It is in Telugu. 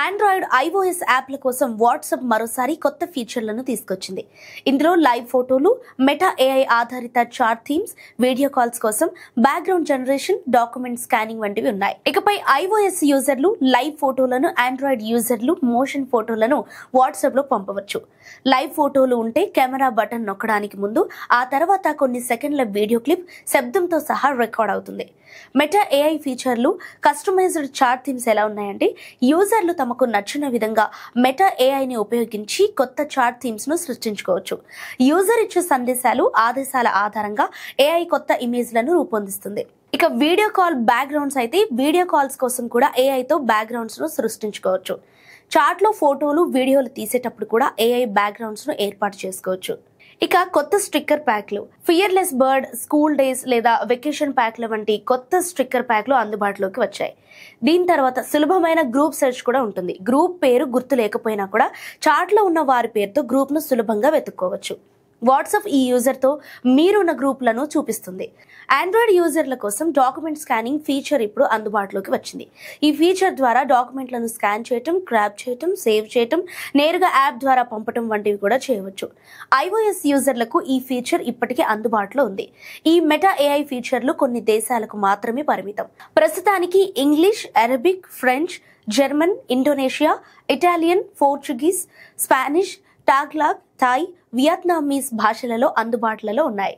ఆండ్రాయిడ్ iOS యాప్ల కోసం వాట్సాప్ మరోసారి కొత్త ఫీచర్లను తీసుకొచ్చింది. ఇందులో లైవ్ ఫోటోలు, మెటా AI ఆధారిత చాట్ థీమ్స్, వీడియో కాల్స్ కోసం బ్యాక్గ్రౌండ్ జనరేషన్, డాక్యుమెంట్ స్కానింగ్ వంటివి ఉన్నాయి. ఇకపై iOS యూజర్లు లైవ్ ఫోటోలను, ఆండ్రాయిడ్ యూజర్లు మోషన్ ఫోటోలను వాట్సాప్ లో పంపవచ్చు. లైవ్ ఫోటోలు ఉంటే కెమెరా బటన్ నొక్కడానికి ముందు, ఆ తర్వాత కొన్ని సెకండ్ల వీడియో క్లిప్ శబ్దంతో సహా రికార్డ్ అవుతుంది. మెటా AI ఫీచర్లు, కస్టమైజ్డ్ చాట్ థీమ్స్ ఎలా ఉన్నాయంటే, యూజర్లు తమకు నచ్చిన విధంగా మెటా AIని ఉపయోగించి కొత్త చాట్ థీమ్స్ ను సృష్టించుకోవచ్చు. యూజర్ ఇచ్చే సందేశాలు, ఆదేశాల ఆధారంగా AI కొత్త ఇమేజ్లను రూపొందిస్తుంది. ఇక వీడియో కాల్ బ్యాక్గ్రౌండ్స్ అయితే, వీడియో కాల్స్ కోసం కూడా AIతో బ్యాక్గ్రౌండ్స్ ను సృష్టించుకోవచ్చు. చాట్ లో ఫోటోలు, వీడియోలు తీసేటప్పుడు కూడా AI బ్యాక్గ్రౌండ్స్ ను ఏర్పాటు చేసుకోవచ్చు. ఇక కొత్త స్టిక్కర్ ప్యాక్లు, ఫియర్లెస్ బర్డ్, స్కూల్ డేస్ లేదా వెకేషన్ ప్యాక్ల వంటి కొత్త స్టిక్కర్ ప్యాక్లు అందుబాటులోకి వచ్చాయి. దీని తర్వాత సులభమైన గ్రూప్ సెర్చ్ కూడా ఉంటుంది. గ్రూప్ పేరు గుర్తు లేకపోయినా కూడా చాట్ లో ఉన్న వారి పేరుతో గ్రూప్ ను సులభంగా వెతుక్కోవచ్చు. వాట్సాప్ ఈ యూజర్ తో మీరున్న గ్రూపులను చూపిస్తుంది. ఆండ్రాయిడ్ యూజర్ల కోసం డాక్యుమెంట్ స్కానింగ్ ఫీచర్ ఇప్పుడు అందుబాటులోకి వచ్చింది. ఈ ఫీచర్ ద్వారా డాక్యుమెంట్లను స్కాన్ చేయటం, క్రాప్ చేయటం, సేవ్ చేయటం, నేరుగా యాప్ ద్వారా పంపటం వంటివి కూడా చేయవచ్చు. iOS యూజర్లకు ఈ ఫీచర్ ఇప్పటికే అందుబాటులో ఉంది. ఈ మెటా AI ఫీచర్లు కొన్ని దేశాలకు మాత్రమే పరిమితం. ప్రస్తుతానికి English, Arabic, French, German, Indonesia, Italian, Portuguese, Spanish, Tagalog, Thai, Vietnamese భాషలలో అందుబాటులో ఉన్నాయి.